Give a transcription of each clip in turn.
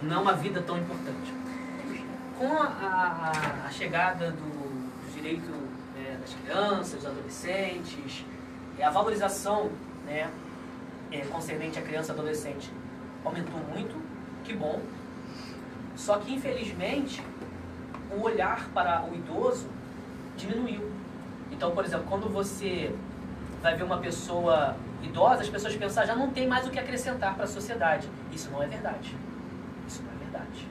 não uma vida tão importante. Com a chegada do direito das crianças, dos adolescentes, a valorização, né, concernente à criança e adolescente aumentou muito, que bom. Só que, infelizmente, o olhar para o idoso diminuiu. Então, por exemplo, quando você vai ver uma pessoa idosa, as pessoas pensam, já não tem mais o que acrescentar para a sociedade. Isso não é verdade. Isso não é verdade.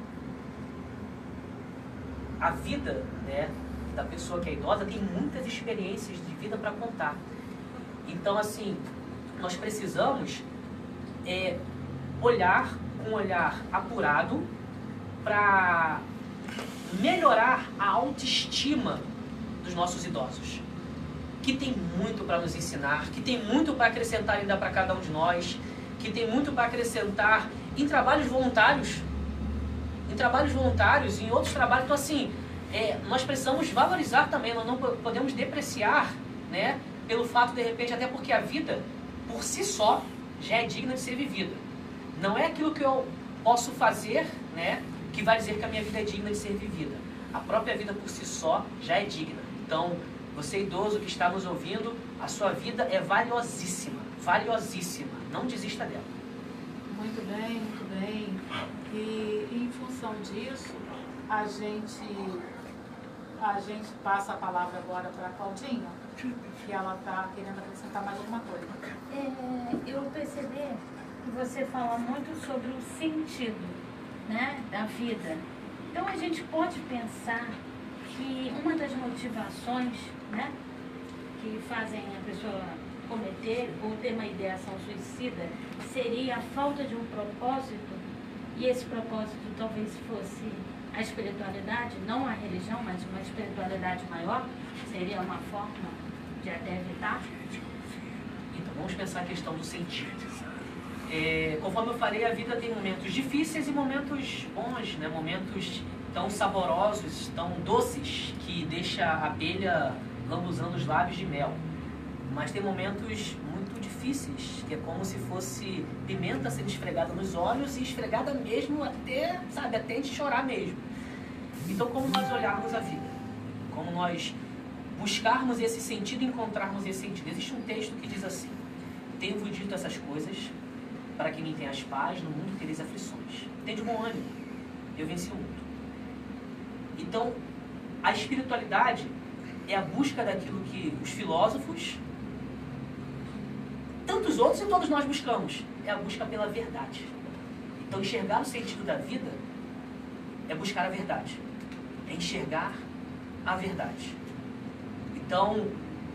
A vida, né, da pessoa que é idosa tem muitas experiências de vida para contar. Então, assim, nós precisamos olhar com um olhar apurado para melhorar a autoestima dos nossos idosos, que tem muito para nos ensinar, que tem muito para acrescentar ainda para cada um de nós, que tem muito para acrescentar em trabalhos voluntários, em outros trabalhos. Então, assim, nós precisamos valorizar também, nós não podemos depreciar, né, pelo fato, de repente, até porque a vida, por si só, já é digna de ser vivida. Não é aquilo que eu posso fazer, né, que vai dizer que a minha vida é digna de ser vivida. A própria vida por si só já é digna. Então, você idoso que está nos ouvindo, a sua vida é valiosíssima, valiosíssima. Não desista dela. Muito bem, muito bem. E em função disso, a gente passa a palavra agora para a Claudinha, que ela está querendo acrescentar mais alguma coisa. Eu percebi que você fala muito sobre o sentido, né, da vida. Então a gente pode pensar que uma das motivações, né, que fazem a pessoa cometer ou ter uma ideação suicida seria a falta de um propósito, e esse propósito talvez fosse a espiritualidade, não a religião, mas uma espiritualidade maior, seria uma forma de até evitar. Então, vamos pensar a questão do sentido. Conforme eu falei, a vida tem momentos difíceis e momentos bons, né? Momentos tão saborosos, tão doces, que deixa a abelha lambuzando os lábios de mel. Mas tem momentos muito difíceis, que é como se fosse pimenta sendo esfregada nos olhos e esfregada mesmo até, sabe, até a gente chorar mesmo. Então, como nós olharmos a vida? Como nós buscarmos esse sentido e encontrarmos esse sentido? Existe um texto que diz assim: tenho-vos dito essas coisas para que me tenhas paz, no mundo tereis aflições. Tende bom ânimo, eu venci o mundo. Então, a espiritualidade é a busca daquilo que os filósofos, tantos outros e todos nós buscamos, é a busca pela verdade. Então, enxergar o sentido da vida é buscar a verdade, é enxergar a verdade. Então,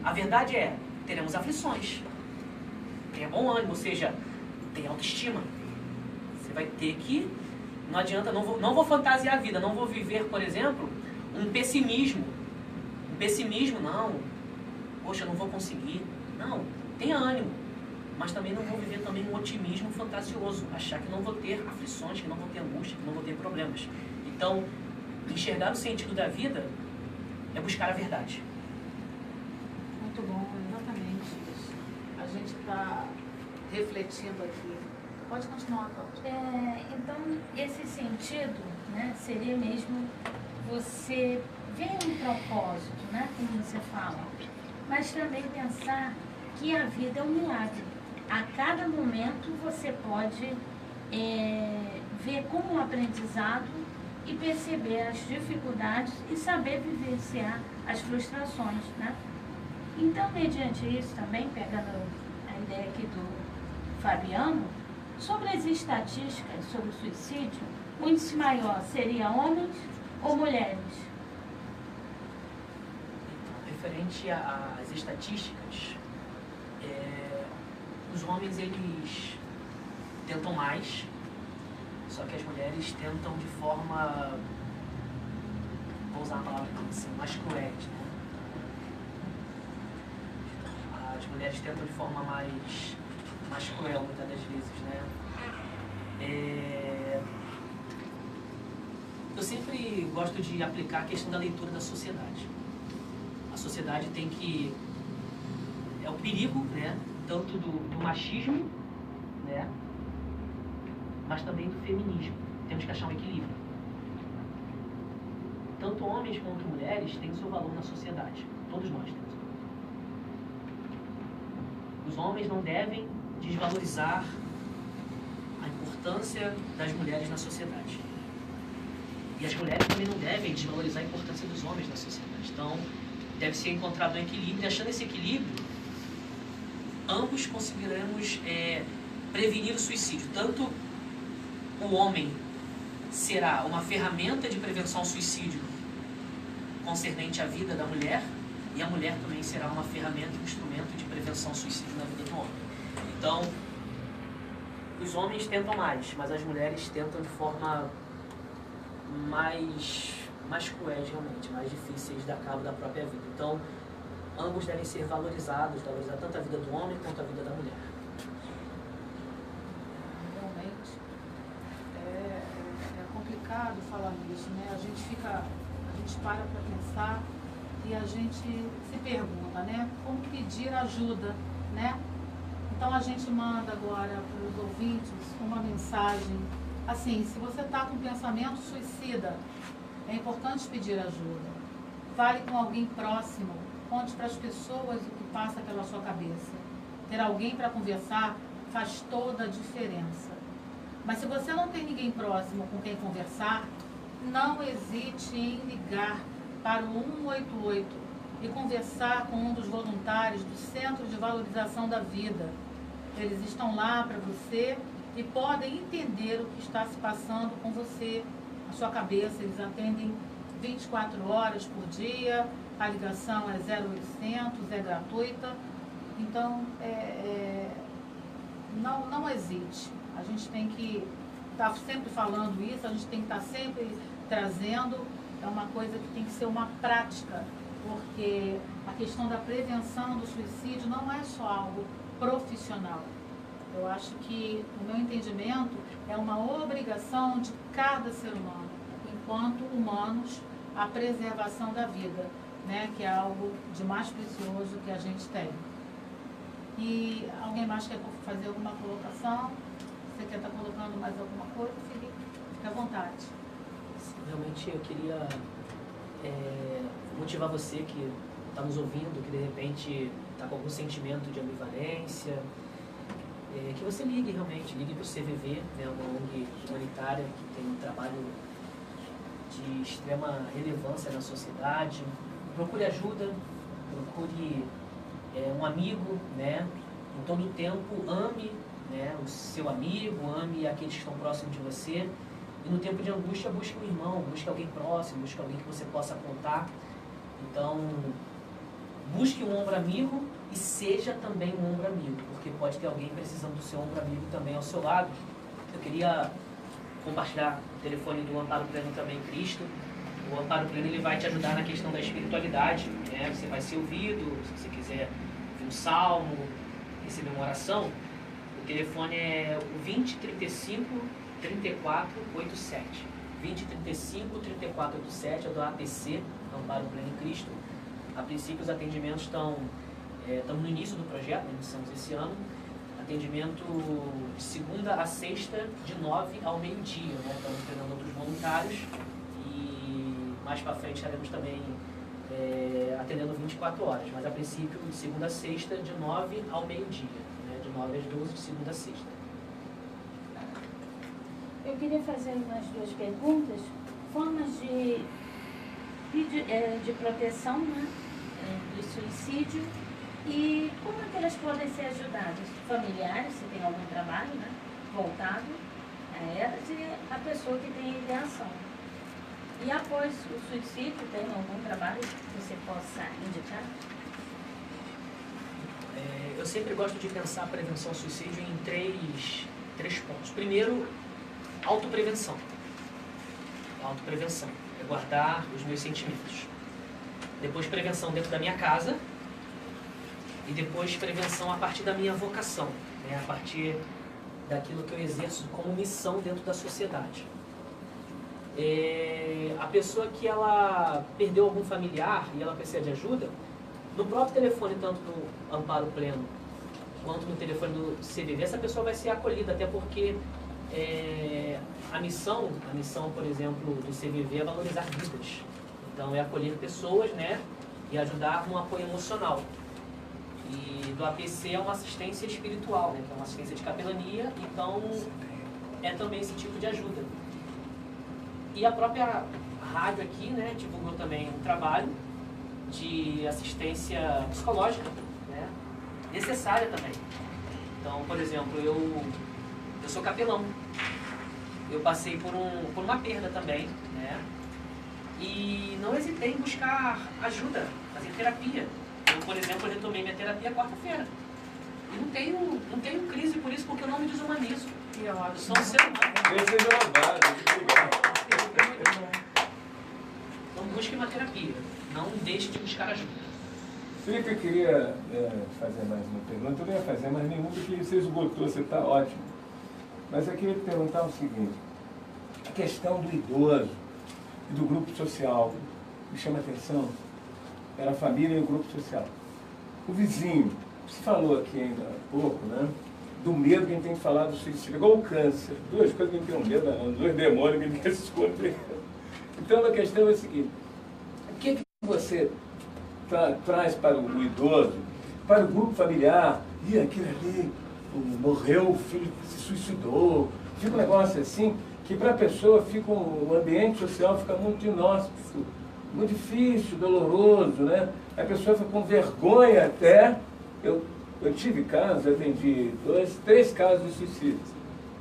a verdade é, teremos aflições, tenha bom ânimo, ou seja, tenha autoestima. Você vai ter que, não adianta, não vou fantasiar a vida, não vou viver, por exemplo, um pessimismo. Um pessimismo, não, poxa, eu não vou conseguir. Não, tenha ânimo, mas também não vou viver também um otimismo fantasioso, achar que não vou ter aflições, que não vou ter angústia, que não vou ter problemas. Então, enxergar o sentido da vida é buscar a verdade. Muito bom, exatamente isso. A gente está refletindo aqui. Pode continuar, Cláudia. Então, esse sentido, né, seria mesmo você ver um propósito, né, como você fala, mas também pensar que a vida é um milagre. A cada momento você pode ver como um aprendizado e perceber as dificuldades e saber vivenciar as frustrações, né? Então, mediante isso também, pegando a ideia aqui do Fabiano, sobre as estatísticas sobre o suicídio, o índice maior seria homens ou mulheres? Então, referente às estatísticas, os homens, eles tentam mais, só que as mulheres tentam de forma, vou usar a palavra assim, mais cruéis, né? As mulheres tentam de forma mais cruel, muitas das vezes, né? Eu sempre gosto de aplicar a questão da leitura da sociedade. A sociedade tem que... é o perigo, né? Tanto do machismo, né? Mas também do feminismo. temos que achar um equilíbrio. Tanto homens quanto mulheres têm o seu valor na sociedade. Todos nós temos. Os homens não devem desvalorizar a importância das mulheres na sociedade. E as mulheres também não devem desvalorizar a importância dos homens na sociedade. Então, deve ser encontrado um equilíbrio. E achando esse equilíbrio, ambos conseguiremos prevenir o suicídio. Tanto o homem será uma ferramenta de prevenção ao suicídio concernente à vida da mulher, e a mulher também será uma ferramenta, um instrumento de prevenção ao suicídio na vida do homem. Então, os homens tentam mais, mas as mulheres tentam de forma mais cruéis realmente, mais difíceis dar cabo da própria vida. Então, ambos devem ser valorizados, valorizar tanto a vida do homem quanto a vida da mulher. Realmente é complicado falar nisso, né? A gente para pensar e a gente se pergunta, né? Como pedir ajuda, né? Então a gente manda agora para os ouvintes uma mensagem assim: se você está com pensamento suicida, é importante pedir ajuda. Fale com alguém próximo, conte para as pessoas o que passa pela sua cabeça. Ter alguém para conversar faz toda a diferença. Mas se você não tem ninguém próximo com quem conversar, não hesite em ligar para o 188 e conversar com um dos voluntários do Centro de Valorização da Vida. Eles estão lá para você e podem entender o que está se passando com você, a sua cabeça. Eles atendem 24 horas por dia, a ligação é 0800, é gratuita. Então, não hesite. A gente tem que estar sempre falando isso, a gente tem que estar sempre trazendo. É uma coisa que tem que ser uma prática, porque a questão da prevenção do suicídio não é só algo profissional. Eu acho que, no meu entendimento, é uma obrigação de cada ser humano, enquanto humanos, a preservação da vida, né, que é algo de mais precioso que a gente tem. E alguém mais quer fazer alguma colocação? Você quer estar colocando mais alguma coisa, Felipe? Fique à vontade. Realmente eu queria motivar você que está nos ouvindo, que de repente está com algum sentimento de ambivalência, que você ligue realmente, ligue para o CVV, né, uma ONG humanitária que tem um trabalho de extrema relevância na sociedade. Procure ajuda, procure um amigo, né? Em todo o tempo, ame, né, o seu amigo, ame aqueles que estão próximos de você. E no tempo de angústia, busque um irmão, busque alguém próximo, busque alguém que você possa contar. Então, busque um ombro amigo e seja também um ombro amigo, porque pode ter alguém precisando do seu ombro amigo também ao seu lado. Eu queria compartilhar o telefone do Amparo Pleno também, Cristo. O Amparo Pleno, ele vai te ajudar na questão da espiritualidade, né? Você vai ser ouvido, se você quiser ouvir um salmo, receber uma oração. O telefone é o 2035 3487. 2035 3487 é do APC, Amparo Pleno em Cristo. A princípio, os atendimentos estamos no início do projeto, iniciamos esse ano. Atendimento de segunda a sexta, de 9 ao meio-dia, né? Estamos treinando outros voluntários e mais para frente estaremos também atendendo 24 horas, mas a princípio de segunda a sexta, de 9 ao meio-dia, né? De 9 às 12, de segunda a sexta. Eu queria fazer umas duas perguntas. Formas de proteção, né, do suicídio, e como é que elas podem ser ajudadas? Familiares, se tem algum trabalho, né, voltado a elas, e a pessoa que tem ideação. E após o suicídio, tem algum trabalho que você possa indicar? Eu sempre gosto de pensar a prevenção ao suicídio em três pontos. Primeiro, autoprevenção. Autoprevenção é guardar os meus sentimentos. Depois, prevenção dentro da minha casa. E depois, prevenção a partir da minha vocação, né? A partir daquilo que eu exerço como missão dentro da sociedade. A pessoa que ela perdeu algum familiar e ela precisa de ajuda, no próprio telefone, tanto no Amparo Pleno quanto no telefone do CVV, essa pessoa vai ser acolhida, até porque a missão, por exemplo, do CVV é valorizar vidas. Então, é acolher pessoas, né, e ajudar no apoio emocional. E do APC é uma assistência espiritual, né, que é uma assistência de capelania, então é também esse tipo de ajuda. E a própria rádio aqui, né, divulgou também um trabalho de assistência psicológica, né, necessária também. Então, por exemplo, eu sou capelão. Eu passei por uma perda também, né, e não hesitei em buscar ajuda, fazer terapia. Eu, por exemplo, retomei minha terapia quarta-feira. E não tenho crise por isso, porque eu não me desumanizo. Eu sou um ser humano. Então busque uma terapia. Não deixe de buscar ajuda. Felipe, eu queria fazer mais uma pergunta. Eu não ia fazer mais nenhuma, porque você esgotou, você está ótimo. Mas eu queria te perguntar o seguinte. A questão do idoso e do grupo social me chama a atenção. Era a família e o grupo social. O vizinho, você falou aqui ainda há pouco, né? Do medo que a gente tem que falar do suicídio. Igual o câncer. Duas coisas que a gente tem um medo, dois demônios que a gente quer se esconder. Então a questão é a seguinte. O que você traz para o idoso, para o grupo familiar? E aquele ali morreu, o filho se suicidou. Fica um negócio assim, que para a pessoa fica um ambiente social fica muito inóspito, muito difícil, doloroso, né? A pessoa fica com vergonha até. Eu tive casos, atendi 2, 3 casos de suicídio,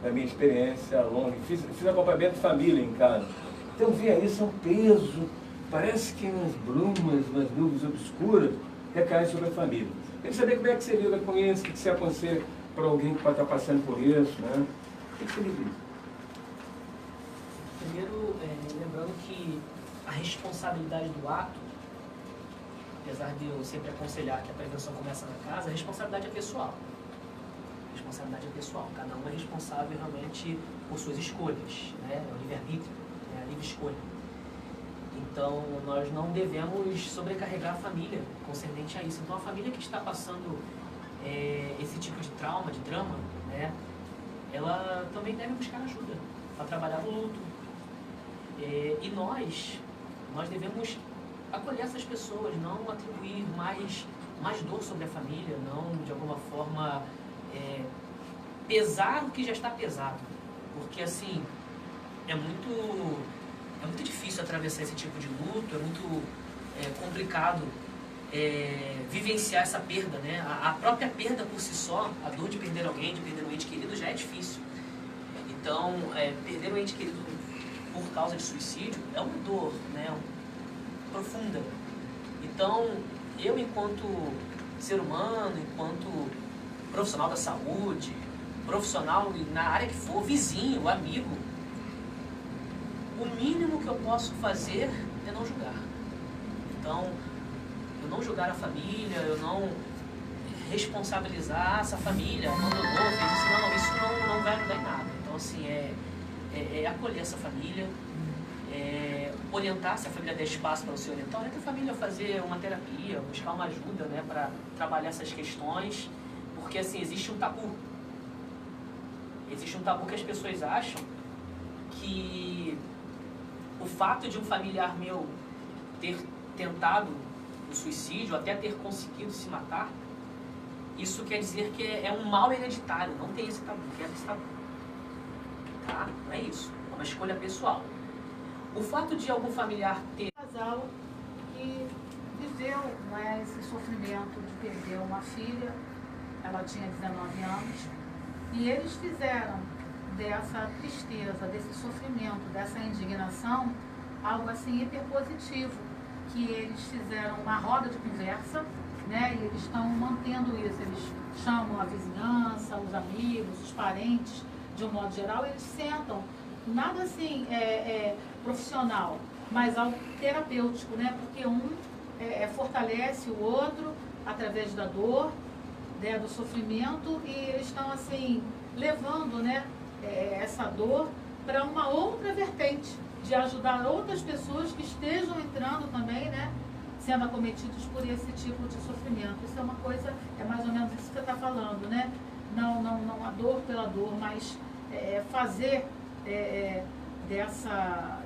na minha experiência longa. Fiz acompanhamento de família em casa. Então via isso, é um peso, parece que umas brumas, umas nuvens obscuras recaem sobre a família. Eu queria saber como é que você lida com isso, o que você aconselha para alguém que pode estar passando por isso, né? O que você lida com isso? Primeiro, lembrando que a responsabilidade do ato, apesar de eu sempre aconselhar que a prevenção começa na casa, a responsabilidade é pessoal. A responsabilidade é pessoal. Cada um é responsável realmente por suas escolhas, né? É o livre-arbítrio, é a livre escolha. Então, nós não devemos sobrecarregar a família concernente a isso. Então, a família que está passando esse tipo de trauma, de drama, né? Ela também deve buscar ajuda para trabalhar no luto. E nós devemos acolher essas pessoas, não atribuir mais dor sobre a família, não, de alguma forma, pesar o que já está pesado. Porque, assim, é muito difícil atravessar esse tipo de luto, é muito complicado vivenciar essa perda, né? A própria perda por si só, a dor de perder alguém, de perder um ente querido, já é difícil. Então, perder um ente querido por causa de suicídio é uma dor, né? Profunda. Então, eu, enquanto ser humano, enquanto profissional da saúde, profissional na área que for, vizinho, amigo, o mínimo que eu posso fazer é não julgar. Então, eu não julgar a família, eu não responsabilizar essa família, abandonou, fez isso, não, isso não vai ajudar em nada. Então, assim, acolher essa família, orientar, se a família der espaço para você orientar, orienta a família a fazer uma terapia, buscar uma ajuda, né, para trabalhar essas questões, porque, assim, existe um tabu. Existe um tabu que as pessoas acham que o fato de um familiar meu ter tentado o suicídio, até ter conseguido se matar, isso quer dizer que é um mal hereditário. Não tem esse tabu, quebra esse tabu. Tá? Não é isso. É uma escolha pessoal. O fato de algum familiar ter... Um casal que viveu, né, esse sofrimento de perder uma filha, ela tinha 19 anos, e eles fizeram dessa tristeza, desse sofrimento, dessa indignação, algo assim hiperpositivo, que eles fizeram uma roda de conversa, né, e eles estão mantendo isso. Eles chamam a vizinhança, os amigos, os parentes, de um modo geral, eles sentam, nada assim profissional, mas algo terapêutico, né, porque um fortalece o outro através da dor, né, do sofrimento, e eles estão assim levando, né, essa dor para uma outra vertente, de ajudar outras pessoas que estejam entrando também, né, sendo acometidos por esse tipo de sofrimento. Isso é uma coisa, é mais ou menos isso que você está falando, né? Não a dor pela dor, mas fazer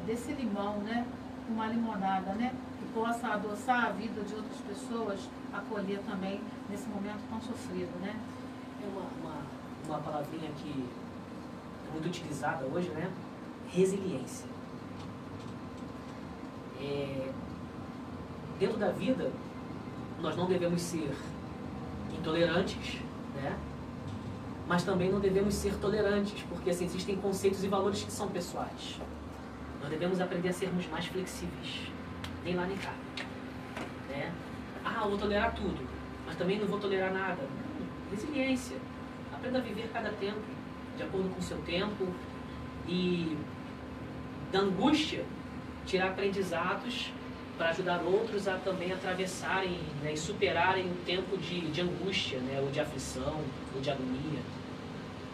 desse limão, né? Uma limonada, né? Que possa adoçar a vida de outras pessoas, acolher também nesse momento tão sofrido, né? É uma palavrinha que é muito utilizada hoje, né? Resiliência. Dentro da vida, nós não devemos ser intolerantes, né? Mas também não devemos ser tolerantes, porque assim, existem conceitos e valores que são pessoais. Nós devemos aprender a sermos mais flexíveis, nem lá nem cá, né? Eu vou tolerar tudo, mas também não vou tolerar nada. Resiliência. Aprenda a viver cada tempo, de acordo com o seu tempo, e da angústia, tirar aprendizados para ajudar outros a também atravessarem, né, e superarem o tempo de angústia, né, ou de aflição, ou de agonia.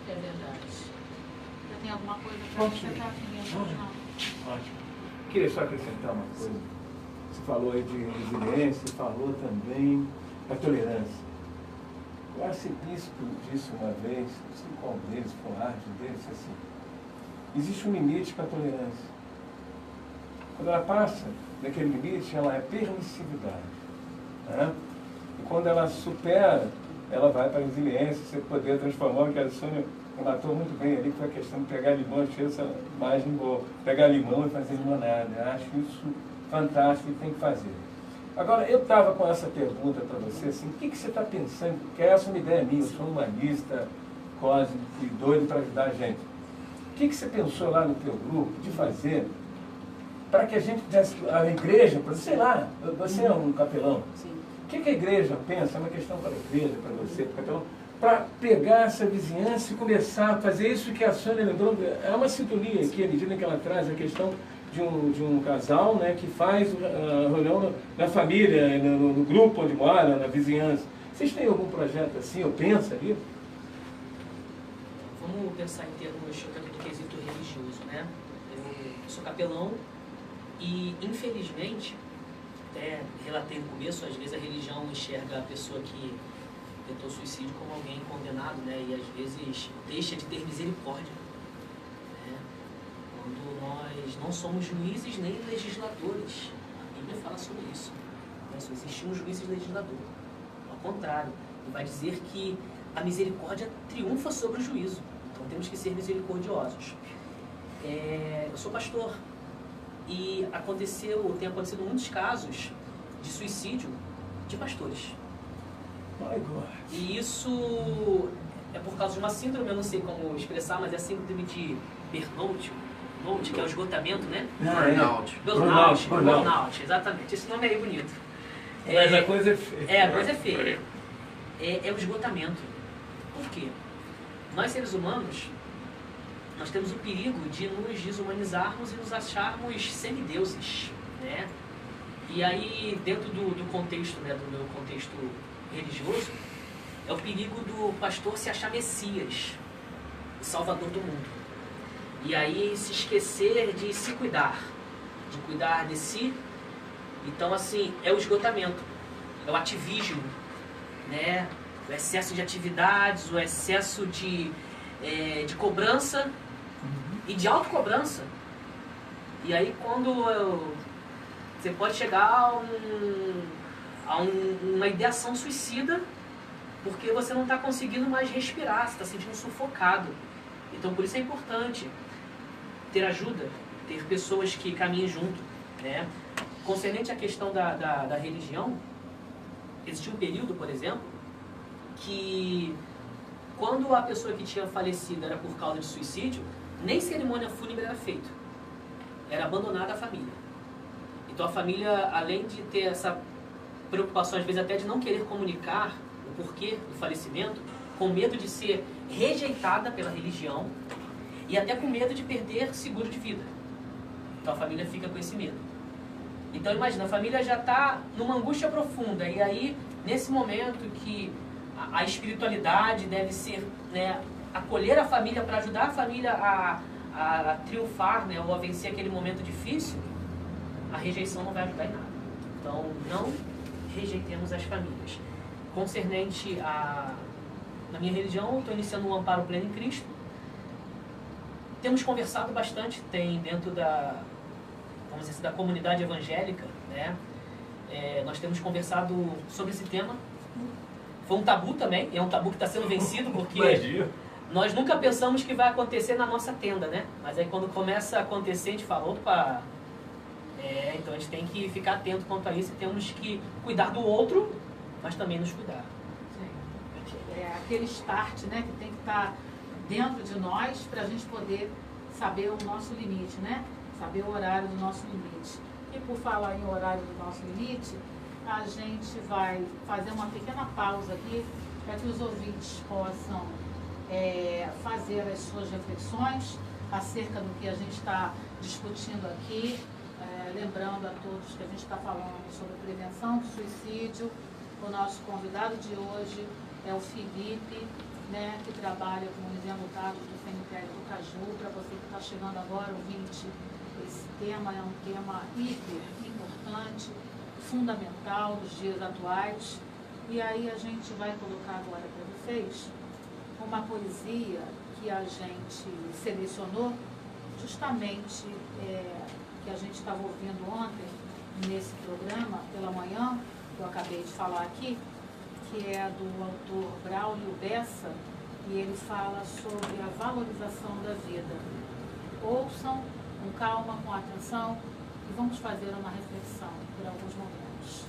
É verdade. Você tem alguma coisa para acrescentar? Ótimo. Queria só acrescentar uma coisa. Você falou aí de resiliência, falou também da tolerância. O arcebispo disse uma vez, não sei qual deles, foi o arte deles, assim, existe um limite para a tolerância. Quando ela passa daquele limite, ela é permissividade. Né? E quando ela supera, ela vai para a resiliência, você poder transformar, o que a Sônia relatou muito bem ali, que foi a questão de pegar limão, achei essa imagem boa, pegar limão e fazer limonada. Eu acho isso fantástico e tem que fazer. Agora, eu estava com essa pergunta para você, assim, o que você está pensando? Porque essa é uma ideia minha, eu sou humanista, cósmico e doido para ajudar a gente. O que você pensou lá no teu grupo de fazer para que a gente pudesse, a igreja, sei lá, você é um capelão. Sim. O que a igreja pensa? É uma questão para a igreja, para você, para o capelão, para pegar essa vizinhança e começar a fazer isso que a Sônia lembrou. É uma sintonia aqui, à medida que ela traz a questão de um casal, né, que faz a reunião na família, no grupo onde mora, na vizinhança. Vocês têm algum projeto assim, ou pensa ali? Vamos pensar em termos do quesito religioso, né? Eu sou capelão e, infelizmente, até relatei no começo, às vezes a religião enxerga a pessoa que tentou suicídio como alguém condenado, né? E às vezes deixa de ter misericórdia, né? Quando nós não somos juízes nem legisladores. A Bíblia fala sobre isso, né? Só existe um juiz e legislador. Ao contrário, ele vai dizer que a misericórdia triunfa sobre o juízo. Então temos que ser misericordiosos. Eu sou pastor e tem acontecido muitos casos de suicídio de pastores. E isso é por causa de uma síndrome, eu não sei como expressar, mas é a síndrome de burnout, que é o esgotamento, né? Burnout, exatamente. Esse nome é bonito. Mas a coisa é feia. A coisa é feia. É o esgotamento. Por quê? Nós, seres humanos, nós temos o perigo de nos desumanizarmos e nos acharmos semideuses, né? E aí, dentro do contexto, né, do meu contexto religioso, é o perigo do pastor se achar Messias, o Salvador do mundo. E aí se esquecer de se cuidar, de cuidar de si. Então, assim, é o esgotamento, é o ativismo, né? O excesso de atividades, o excesso de cobrança e de autocobrança. E aí você pode chegar a uma ideação suicida porque você não está conseguindo mais respirar, você está se sentindo sufocado. Então por isso é importante ter ajuda, ter pessoas que caminhem junto, né? Concernente à questão da religião, existiu um período, por exemplo, que quando a pessoa que tinha falecido era por causa de suicídio, nem cerimônia fúnebre era feita. Era abandonada a família. Então a família, além de ter essa preocupação, às vezes até de não querer comunicar o porquê do falecimento, com medo de ser rejeitada pela religião e até com medo de perder seguro de vida. Então a família fica com esse medo. Então imagina, a família já está numa angústia profunda, e aí, nesse momento que a espiritualidade deve ser, né, acolher a família para ajudar a família a triunfar, né, ou a vencer aquele momento difícil, a rejeição não vai ajudar em nada. Então, não rejeitemos as famílias. Concernente na minha religião, eu estou iniciando um amparo pleno em Cristo. temos conversado bastante, tem dentro da, vamos dizer assim, da comunidade evangélica, né? Nós temos conversado sobre esse tema. Foi um tabu também, e é um tabu que está sendo vencido, porque nós nunca pensamos que vai acontecer na nossa tenda, né? Mas aí quando começa a acontecer, a gente fala, opa, então a gente tem que ficar atento quanto a isso e temos que cuidar do outro, mas também nos cuidar. Sim. É aquele start, né, que tem que estar dentro de nós para a gente poder saber o nosso limite, né? Saber o horário do nosso limite. E por falar em horário do nosso limite, a gente vai fazer uma pequena pausa aqui para que os ouvintes possam fazer as suas reflexões acerca do que a gente está discutindo aqui, lembrando a todos que a gente está falando sobre prevenção do suicídio. O nosso convidado de hoje é o Felipe, né, que trabalha com os enlutados do cemitério do Caju. Para você que está chegando agora, ouvinte, esse tema é um tema hiper importante, fundamental nos dias atuais. E aí a gente vai colocar agora para vocês uma poesia que a gente selecionou justamente, que a gente estava ouvindo ontem nesse programa pela manhã, que eu acabei de falar aqui, que é do autor Braulio Bessa, e ele fala sobre a valorização da vida. Ouçam com calma, com atenção, e vamos fazer uma reflexão por alguns momentos.